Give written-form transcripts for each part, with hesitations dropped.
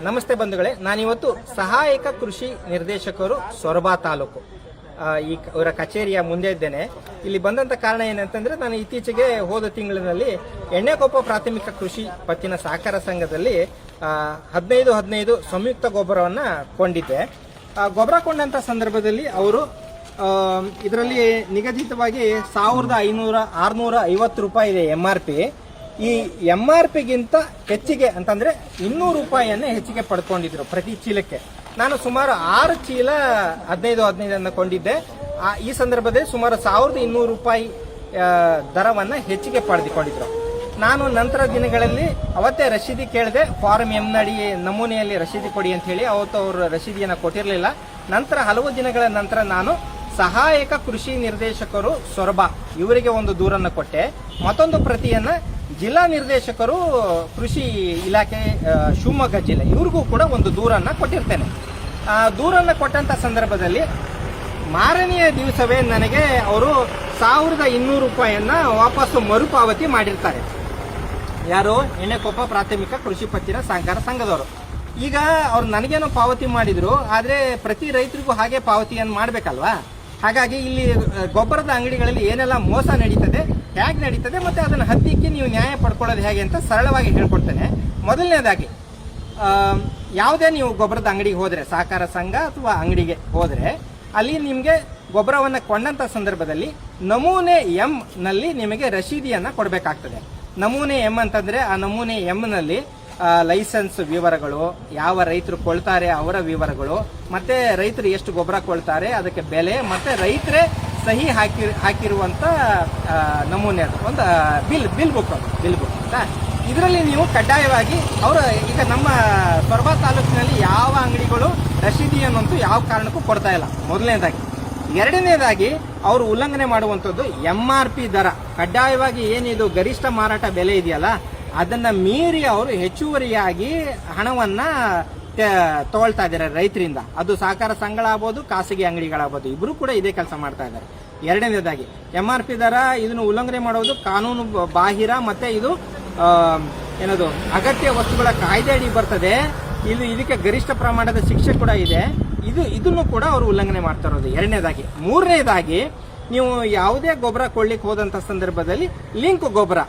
ನಮಸ್ತೆ ಬಂಧುಗಳೇ, ನಾನಿವತ್ತು ಸಹಾಯಕ ಕೃಷಿ ನಿರ್ದೇಶಕರು ಸೊರಬ ತಾಲೂಕು ಇವರ ಕಚೇರಿಯ ಮುಂದೆ ಇದ್ದೇನೆ. ಇಲ್ಲಿ ಬಂದಂತ ಕಾರಣ ಏನಂತಂದ್ರೆ, ನಾನು ಇತ್ತೀಚೆಗೆ ಹೋದ ತಿಂಗಳಿನಲ್ಲಿ ಎಣ್ಣೆಕೊಪ್ಪ ಪ್ರಾಥಮಿಕ ಕೃಷಿ ಪತ್ತಿನ ಸಹಕಾರ ಸಂಘದಲ್ಲಿ 15 ಸಂಯುಕ್ತ ಗೊಬ್ಬರವನ್ನ ಕೊಂಡಿದ್ದೆ. ಗೊಬ್ಬರ ಕೊಂಡಂತ ಸಂದರ್ಭದಲ್ಲಿ ಅವರು ಇದರಲ್ಲಿ ನಿಗದಿತವಾಗಿ 1500-650 ರೂಪಾಯಿ ಇದೆ MRP. ಈ MRP ಗಿಂತ ಹೆಚ್ಚಿಗೆ ಅಂತಂದ್ರೆ 200 ರೂಪಾಯಿಯನ್ನೇ ಹೆಚ್ಚಿಗೆ ಪಡ್ಕೊಂಡಿದ್ರು ಪ್ರತಿ ಚೀಲಕ್ಕೆ. ನಾನು ಸುಮಾರು 6 ಚೀಲ 15 ಕೊಂಡಿದ್ದೆ. ಈ ಸಂದರ್ಭದಲ್ಲಿ ಸುಮಾರು 1200 ರೂಪಾಯಿ ದರವನ್ನ ಹೆಚ್ಚಿಗೆ ಪಡೆದುಕೊಂಡಿದ್ರು. ನಾನು ನಂತರ ದಿನಗಳಲ್ಲಿ ಅವತ್ತೇ ರಶೀದಿ ಕೇಳಿದೆ, ಫಾರ್ಮ್ ಎಂ ನಡಿ ನಮೂನೆಯಲ್ಲಿ ರಶೀದಿ ಕೊಡಿ ಅಂತ ಹೇಳಿ. ಅವತ್ತು ಅವರು ರಶೀದಿಯನ್ನು ಕೊಟ್ಟಿರಲಿಲ್ಲ. ನಂತರ ಹಲವು ದಿನಗಳ ನಂತರ ನಾನು ಸಹಾಯಕ ಕೃಷಿ ನಿರ್ದೇಶಕರು ಸೊರಬ ಇವರಿಗೆ ಒಂದು ದೂರನ್ನು ಕೊಟ್ಟೆ. ಮತ್ತೊಂದು ಪ್ರತಿಯನ್ನ ಜಿಲ್ಲಾ ನಿರ್ದೇಶಕರು ಕೃಷಿ ಇಲಾಖೆ ಶಿವಮೊಗ್ಗ ಜಿಲ್ಲೆ ಇವ್ರಿಗೂ ಕೂಡ ಒಂದು ದೂರನ್ನ ಕೊಟ್ಟಿರ್ತೇನೆ. ದೂರನ್ನ ಕೊಟ್ಟಂತ ಸಂದರ್ಭದಲ್ಲಿ ಮಾರನೆಯ ದಿವಸವೇ ನನಗೆ ಅವರು 1200 ರೂಪಾಯಿಯನ್ನ ವಾಪಸ್ಸು ಮರುಪಾವತಿ ಮಾಡಿರ್ತಾರೆ. ಯಾರು? ಎಣ್ಣೆಕೊಪ್ಪ ಪ್ರಾಥಮಿಕ ಕೃಷಿ ಪತ್ತಿನ ಸಹಕಾರ ಸಂಘದವರು. ಈಗ ಅವ್ರು ನನಗೇನೋ ಪಾವತಿ ಮಾಡಿದ್ರು, ಆದ್ರೆ ಪ್ರತಿ ರೈತರಿಗೂ ಹಾಗೆ ಪಾವತಿಯನ್ನು ಮಾಡ್ಬೇಕಲ್ವಾ? ಹಾಗಾಗಿ ಇಲ್ಲಿ ಗೊಬ್ಬರದ ಅಂಗಡಿಗಳಲ್ಲಿ ಏನೆಲ್ಲ ಮೋಸ ನಡೀತದೆ, ಹೇಗೆ ನಡೀತದೆ, ಮತ್ತೆ ಅದನ್ನು ಹತ್ತಿಕ್ಕೆ ನೀವು ನ್ಯಾಯ ಪಡ್ಕೊಳ್ಳೋದು ಹೇಗೆ ಅಂತ ಸರಳವಾಗಿ ಹೇಳ್ಕೊಡ್ತೇನೆ. ಮೊದಲನೇದಾಗಿ, ಯಾವುದೇ ನೀವು ಗೊಬ್ಬರದ ಅಂಗಡಿಗೆ ಹೋದ್ರೆ, ಸಹಕಾರ ಸಂಘ ಅಥವಾ ಅಂಗಡಿಗೆ ಹೋದ್ರೆ, ಅಲ್ಲಿ ನಿಮಗೆ ಗೊಬ್ಬರವನ್ನು ಕೊಂಡಂತ ಸಂದರ್ಭದಲ್ಲಿ ನಮೂನೆ ಎಂ ನಲ್ಲಿ ನಿಮಗೆ ರಶೀದಿಯನ್ನ ಕೊಡಬೇಕಾಗ್ತದೆ. ನಮೂನೆ ಎಂ ಅಂತಂದ್ರೆ, ಆ ನಮೂನೆ ಎಂ ನಲ್ಲಿ ಲೈಸೆನ್ಸ್ ವಿವರಗಳು, ಯಾವ ರೈತರು ಕೊಳ್ತಾರೆ ಅವರ ವಿವರಗಳು, ಮತ್ತೆ ರೈತರು ಎಷ್ಟು ಗೊಬ್ಬರ ಕೊಳ್ತಾರೆ ಅದಕ್ಕೆ ಬೆಲೆ, ಮತ್ತೆ ರೈತರೇ ಸಹಿ ಹಾಕಿರುವಂತ ನಮೂನೆ, ಅದು ಒಂದು ಬಿಲ್ ಬುಕ್ ಅಂತ. ಇದರಲ್ಲಿ ನೀವು ಕಡ್ಡಾಯವಾಗಿ ಅವರು, ಈಗ ನಮ್ಮ ಸೊರಬ ತಾಲೂಕಿನಲ್ಲಿ ಯಾವ ಅಂಗಡಿಗಳು ರಶೀದಿಯನ್ನಂತೂ ಯಾವ ಕಾರಣಕ್ಕೂ ಕೊಡ್ತಾ ಇಲ್ಲ, ಮೊದಲನೇದಾಗಿ. ಎರಡನೇದಾಗಿ, ಅವರು ಉಲ್ಲಂಘನೆ ಮಾಡುವಂಥದ್ದು MRP ದರ. ಕಡ್ಡಾಯವಾಗಿ ಏನಿದು ಗರಿಷ್ಠ ಮಾರಾಟ ಬೆಲೆ ಇದೆಯಲ್ಲ, ಅದನ್ನ ಮೀರಿ ಅವರು ಹೆಚ್ಚುವರಿಯಾಗಿ ಹಣವನ್ನ ತಗೊಳ್ತಾ ಇದ್ದಾರೆ ರೈತರಿಂದ. ಅದು ಸಹಕಾರ ಸಂಘಗಳಾಗಬಹುದು, ಖಾಸಗಿ ಅಂಗಡಿಗಳಾಗಬಹುದು, ಇಬ್ರು ಕೂಡ ಇದೇ ಕೆಲಸ ಮಾಡ್ತಾ ಇದ್ದಾರೆ. ಎರಡನೇದಾಗಿ, MRP ದರ ಇದನ್ನು ಉಲ್ಲಂಘನೆ ಮಾಡುವುದು ಕಾನೂನು ಬಾಹಿರ, ಮತ್ತೆ ಇದು ಏನದು ಅಗತ್ಯ ವಸ್ತುಗಳ ಕಾಯ್ದೆ ಅಡಿ ಬರ್ತದೆ. ಇದಕ್ಕೆ ಗರಿಷ್ಠ ಪ್ರಮಾಣದ ಶಿಕ್ಷೆ ಕೂಡ ಇದೆ. ಇದನ್ನು ಕೂಡ ಅವರು ಉಲ್ಲಂಘನೆ ಮಾಡ್ತಾ ಇರೋದು ಎರಡನೇದಾಗಿ. ಮೂರನೇದಾಗಿ, ನೀವು ಯಾವುದೇ ಗೊಬ್ಬರ ಕೊಳ್ಳಿಕ್ಕೆ ಹೋದಂತ ಸಂದರ್ಭದಲ್ಲಿ ಲಿಂಕ್ ಗೊಬ್ಬರ,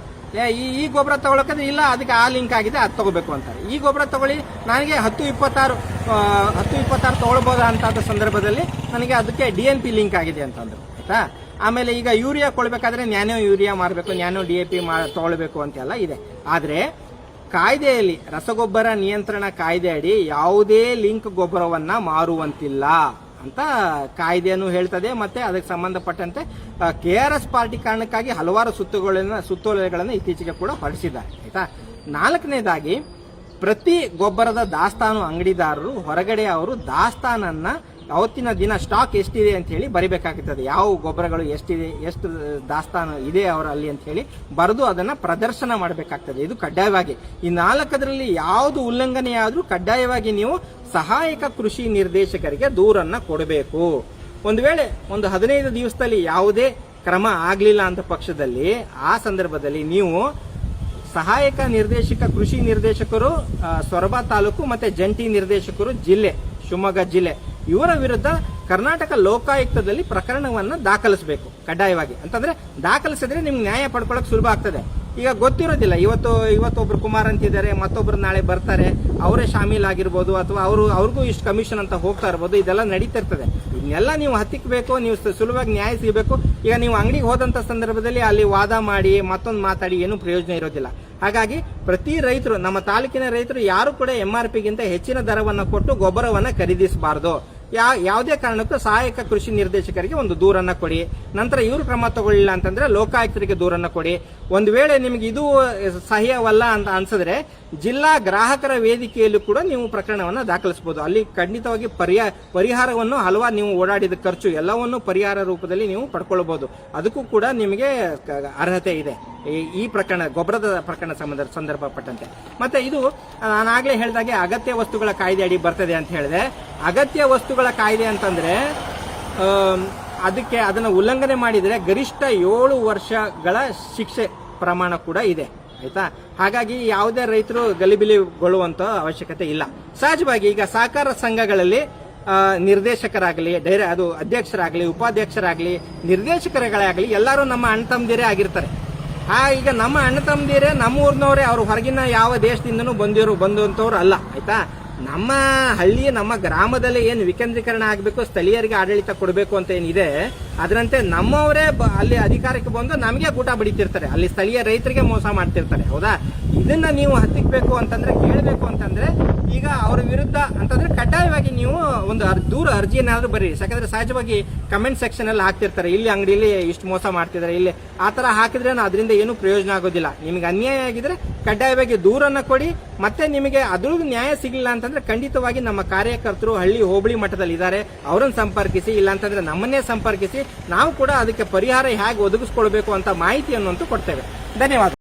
ಈ ಗೊಬ್ಬರ ತಗೊಳಕಂದ್ರೆ ಇಲ್ಲ ಅದಕ್ಕೆ ಆ ಲಿಂಕ್ ಆಗಿದೆ ಅದು ತಗೋಬೇಕು ಅಂತಾರೆ. ಈ ಗೊಬ್ಬರ ತಗೊಳ್ಳಿ, ನನಗೆ 10-26 ತಗೊಳ್ಬೋದ ಅಂತ ಸಂದರ್ಭದಲ್ಲಿ ನನಗೆ ಅದಕ್ಕೆ DNP ಲಿಂಕ್ ಆಗಿದೆ ಅಂತಂದ್ರು, ಆಯ್ತಾ. ಆಮೇಲೆ ಈಗ ಯೂರಿಯಾ ಕೊಡ್ಬೇಕಾದ್ರೆ ನ್ಯಾನೋ ಯೂರಿಯಾ ಮಾರಬೇಕು, ನ್ಯಾನೋ DAP ತಗೊಳ್ಬೇಕು ಅಂತೆಲ್ಲ ಇದೆ. ಆದ್ರೆ ಕಾಯ್ದೆಯಲ್ಲಿ, ರಸಗೊಬ್ಬರ ನಿಯಂತ್ರಣ ಕಾಯ್ದೆ ಅಡಿ ಯಾವುದೇ ಲಿಂಕ್ ಗೊಬ್ಬರವನ್ನ ಮಾರುವಂತಿಲ್ಲ ಅಂತ ಕಾಯ್ದೆಯನ್ನು ಹೇಳ್ತದೆ. ಮತ್ತೆ ಅದಕ್ಕೆ ಸಂಬಂಧಪಟ್ಟಂತೆ KRS ಪಾರ್ಟಿ ಕಾರಣಕ್ಕಾಗಿ ಹಲವಾರು ಸುತ್ತೋಲೆಗಳನ್ನು ಇತ್ತೀಚೆಗೆ ಕೂಡ ಹೊರಡಿಸಿದ್ದಾರೆ, ಆಯ್ತಾ. ನಾಲ್ಕನೇದಾಗಿ, ಪ್ರತಿ ಗೊಬ್ಬರದ ದಾಸ್ತಾನು ಅಂಗಡಿದಾರರು ಹೊರಗಡೆ ಅವರು ದಾಸ್ತಾನನ್ನ ಅವತ್ತಿನ ದಿನ ಸ್ಟಾಕ್ ಎಷ್ಟಿದೆ ಅಂತ ಹೇಳಿ ಬರಿಬೇಕಾಗುತ್ತದೆ. ಯಾವ ಗೊಬ್ಬರಗಳು ಎಷ್ಟಿದೆ, ಎಷ್ಟು ದಾಸ್ತಾನು ಇದೆ ಅವರಲ್ಲಿ ಅಂತ ಹೇಳಿ ಬರೆದು ಅದನ್ನ ಪ್ರದರ್ಶನ ಮಾಡಬೇಕಾಗ್ತದೆ. ಇದು ಕಡ್ಡಾಯವಾಗಿ. ಈ 4ರಲ್ಲಿ ಯಾವುದು ಉಲ್ಲಂಘನೆ ಆದ್ರೂ ಕಡ್ಡಾಯವಾಗಿ ನೀವು ಸಹಾಯಕ ಕೃಷಿ ನಿರ್ದೇಶಕರಿಗೆ ದೂರನ್ನ ಕೊಡಬೇಕು. ಒಂದು ವೇಳೆ ಒಂದು 15 ದಿವಸದಲ್ಲಿ ಯಾವುದೇ ಕ್ರಮ ಆಗ್ಲಿಲ್ಲ ಅಂತ ಪಕ್ಷದಲ್ಲಿ, ಆ ಸಂದರ್ಭದಲ್ಲಿ ನೀವು ಸಹಾಯಕ ನಿರ್ದೇಶಕ ಕೃಷಿ ನಿರ್ದೇಶಕರು ಸೊರಬ ತಾಲೂಕು ಮತ್ತೆ ಜಂಟಿ ನಿರ್ದೇಶಕರು ಜಿಲ್ಲೆ ಶಿವಮೊಗ್ಗ ಜಿಲ್ಲೆ ಇವರ ವಿರುದ್ಧ ಕರ್ನಾಟಕ ಲೋಕಾಯುಕ್ತದಲ್ಲಿ ಪ್ರಕರಣವನ್ನ ದಾಖಲಿಸಬೇಕು ಕಡ್ಡಾಯವಾಗಿ. ಅಂತಂದ್ರೆ ದಾಖಲಿಸಿದ್ರೆ ನಿಮ್ಗೆ ನ್ಯಾಯ ಪಡ್ಕೊಳ್ಳೋಕೆ ಸುಲಭ ಆಗ್ತದೆ. ಈಗ ಗೊತ್ತಿರೋದಿಲ್ಲ, ಇವತ್ತೊಬ್ರು ಕುಮಾರ್ ಅಂತಿದ್ದಾರೆ, ಮತ್ತೊಬ್ರು ನಾಳೆ ಬರ್ತಾರೆ, ಅವರೇ ಶಾಮೀಲಾಗಿರ್ಬೋದು, ಅಥವಾ ಅವ್ರಿಗೂ ಇಷ್ಟು ಕಮಿಷನ್ ಅಂತ ಹೋಗ್ತಾ ಇರ್ಬೋದು. ಇದೆಲ್ಲ ನಡೀತಾ ಇರ್ತದೆ. ಇದನ್ನೆಲ್ಲ ನೀವು ಹತ್ತಿಕ್ಕಬೇಕು, ನೀವು ಸುಲಭವಾಗಿ ನ್ಯಾಯ ಸಿಗಬೇಕು. ಈಗ ನೀವು ಅಂಗಡಿಗೆ ಹೋದಂತ ಸಂದರ್ಭದಲ್ಲಿ ಅಲ್ಲಿ ವಾದ ಮಾಡಿ ಮತ್ತೊಂದು ಮಾತಾಡಿ ಏನು ಪ್ರಯೋಜನ ಇರೋದಿಲ್ಲ. ಹಾಗಾಗಿ ಪ್ರತಿ ರೈತರು, ನಮ್ಮ ತಾಲೂಕಿನ ರೈತರು ಯಾರು ಕೂಡ MRP ಗಿಂತ ಹೆಚ್ಚಿನ ದರವನ್ನ ಕೊಟ್ಟು ಗೊಬ್ಬರವನ್ನ ಖರೀದಿಸಬಾರದು. ಯಾವುದೇ ಕಾರಣಕ್ಕೂ ಸಹಾಯಕ ಕೃಷಿ ನಿರ್ದೇಶಕರಿಗೆ ಒಂದು ದೂರನ್ನ ಕೊಡಿ. ನಂತರ ಇವರು ಕ್ರಮ ತಗೊಳ್ಳಿಲ್ಲ ಅಂತಂದ್ರೆ ಲೋಕಾಯುಕ್ತರಿಗೆ ದೂರನ್ನ ಕೊಡಿ. ಒಂದು ವೇಳೆ ನಿಮ್ಗೆ ಇದು ಸಹ್ಯವಲ್ಲ ಅಂತ ಅನ್ಸಿದ್ರೆ ಜಿಲ್ಲಾ ಗ್ರಾಹಕರ ವೇದಿಕೆಯಲ್ಲೂ ಕೂಡ ನೀವು ಪ್ರಕರಣವನ್ನ ದಾಖಲಿಸಬಹುದು. ಅಲ್ಲಿ ಖಂಡಿತವಾಗಿ ಪರಿಹಾರವನ್ನು ಹಲವಾರು ನೀವು ಓಡಾಡಿದ ಖರ್ಚು ಎಲ್ಲವನ್ನು ಪರಿಹಾರ ರೂಪದಲ್ಲಿ ನೀವು ಪಡ್ಕೊಳ್ಬಹುದು. ಅದಕ್ಕೂ ಕೂಡ ನಿಮಗೆ ಅರ್ಹತೆ ಇದೆ ಈ ಪ್ರಕರಣ, ಗೊಬ್ಬರದ ಪ್ರಕರಣ ಸಂದರ್ಭಪಟ್ಟಂತೆ. ಮತ್ತೆ ಇದು ನಾನಾಗ್ಲೇ ಹೇಳಿದಾಗೆ ಅಗತ್ಯ ವಸ್ತುಗಳ ಕಾಯ್ದೆ ಅಡಿ ಬರ್ತದೆ ಅಂತ ಹೇಳಿದೆ. ಅಗತ್ಯ ವಸ್ತುಗಳ ಕಾಯ್ದೆ ಅಂತಂದ್ರೆ ಅದನ್ನ ಉಲ್ಲಂಘನೆ ಮಾಡಿದ್ರೆ ಗರಿಷ್ಠ 7 ವರ್ಷಗಳ ಶಿಕ್ಷೆ ಪ್ರಮಾಣ ಕೂಡ ಇದೆ. ಆಯ್ತಾ. ಹಾಗಾಗಿ ಯಾವುದೇ ರೈತರು ಗಲಿಬಿಲಿಗೊಳ್ಳುವಂತ ಅವಶ್ಯಕತೆ ಇಲ್ಲ. ಸಹಜವಾಗಿ ಈಗ ಸಹಕಾರ ಸಂಘಗಳಲ್ಲಿ ನಿರ್ದೇಶಕರಾಗಲಿ ಅದು ಅಧ್ಯಕ್ಷರಾಗಲಿ ಉಪಾಧ್ಯಕ್ಷರಾಗಲಿ ನಿರ್ದೇಶಕರುಗಳಾಗಲಿ ಎಲ್ಲರೂ ನಮ್ಮ ಅಣ್ಣ ತಮ್ಮದಿರೇ ಆಗಿರ್ತಾರೆ. ಈಗ ನಮ್ಮ ಅಣ್ಣ ತಮ್ಮದಿರೇ ನಮ್ಮ ಊರಿನವರೇ, ಅವ್ರು ಹೊರಗಿನ ಯಾವ ದೇಶದಿಂದನೂ ಬಂದಂತವ್ರು ಅಲ್ಲ ಆಯ್ತಾ. ನಮ್ಮ ಹಳ್ಳಿ ನಮ್ಮ ಗ್ರಾಮದಲ್ಲಿ ಏನು ವಿಕೇಂದ್ರೀಕರಣ ಆಗಬೇಕು, ಸ್ಥಳೀಯರಿಗೆ ಆಡಳಿತ ಕೊಡಬೇಕು ಅಂತ ಏನಿದೆ, ಅದರಂತೆ ನಮ್ಮವರೇ ಅಲ್ಲಿ ಅಧಿಕಾರಕ್ಕೆ ಬಂದು ನಮಗೆ ಗೂಟ ಬಡಿತಿರ್ತಾರೆ, ಅಲ್ಲಿ ಸ್ಥಳೀಯ ರೈತರಿಗೆ ಮೋಸ ಮಾಡ್ತಿರ್ತಾರೆ. ಹೌದಾ, ಇದನ್ನ ನೀವು ಹತ್ತಿಕ್ಬೇಕು ಅಂತಂದ್ರೆ, ಕೇಳಬೇಕು ಅಂತಂದ್ರೆ ಈಗ ಅವರ ವಿರುದ್ಧ ಅಂತಂದ್ರೆ ಕಡ್ಡಾಯವಾಗಿ ನೀವು ಒಂದು ದೂರ ಅರ್ಜಿಯನ್ನಾದ್ರೂ ಬರೀ. ಯಾಕಂದ್ರೆ ಸಹಜವಾಗಿ ಕಮೆಂಟ್ ಸೆಕ್ಷನ್ ಅಲ್ಲಿ ಹಾಕ್ತಿರ್ತಾರೆ, ಇಲ್ಲಿ ಅಂಗಡಿಯಲ್ಲಿ ಇಷ್ಟು ಮೋಸ ಮಾಡ್ತಿದ್ದಾರೆ, ಇಲ್ಲಿ ಆತರ ಹಾಕಿದ್ರೆ ಅದರಿಂದ ಏನು ಪ್ರಯೋಜನ ಆಗೋದಿಲ್ಲ. ನಿಮ್ಗೆ ಅನ್ಯಾಯ ಆಗಿದ್ರೆ ಕಡ್ಡಾಯವಾಗಿ ದೂರನ್ನ ಕೊಡಿ. ಮತ್ತೆ ನಿಮಗೆ ಅದ್ರದ್ದು ನ್ಯಾಯ ಸಿಗಲಿಲ್ಲ ಅಂತಂದ್ರೆ ಖಂಡಿತವಾಗಿ ನಮ್ಮ ಕಾರ್ಯಕರ್ತರು ಹಳ್ಳಿ ಹೋಬಳಿ ಮಟ್ಟದಲ್ಲಿ ಇದ್ದಾರೆ, ಅವರನ್ನು ಸಂಪರ್ಕಿಸಿ, ಇಲ್ಲ ಅಂತಂದ್ರೆ ನಮ್ಮನ್ನೇ ಸಂಪರ್ಕಿಸಿ. ನಾವು ಕೂಡ ಅದಕ್ಕೆ ಪರಿಹಾರ ಹೇಗೆ ಒದಗಿಸ್ಕೊಳ್ಬೇಕು ಅಂತ ಮಾಹಿತಿಯನ್ನು ಕೊಡ್ತೇವೆ. ಧನ್ಯವಾದ.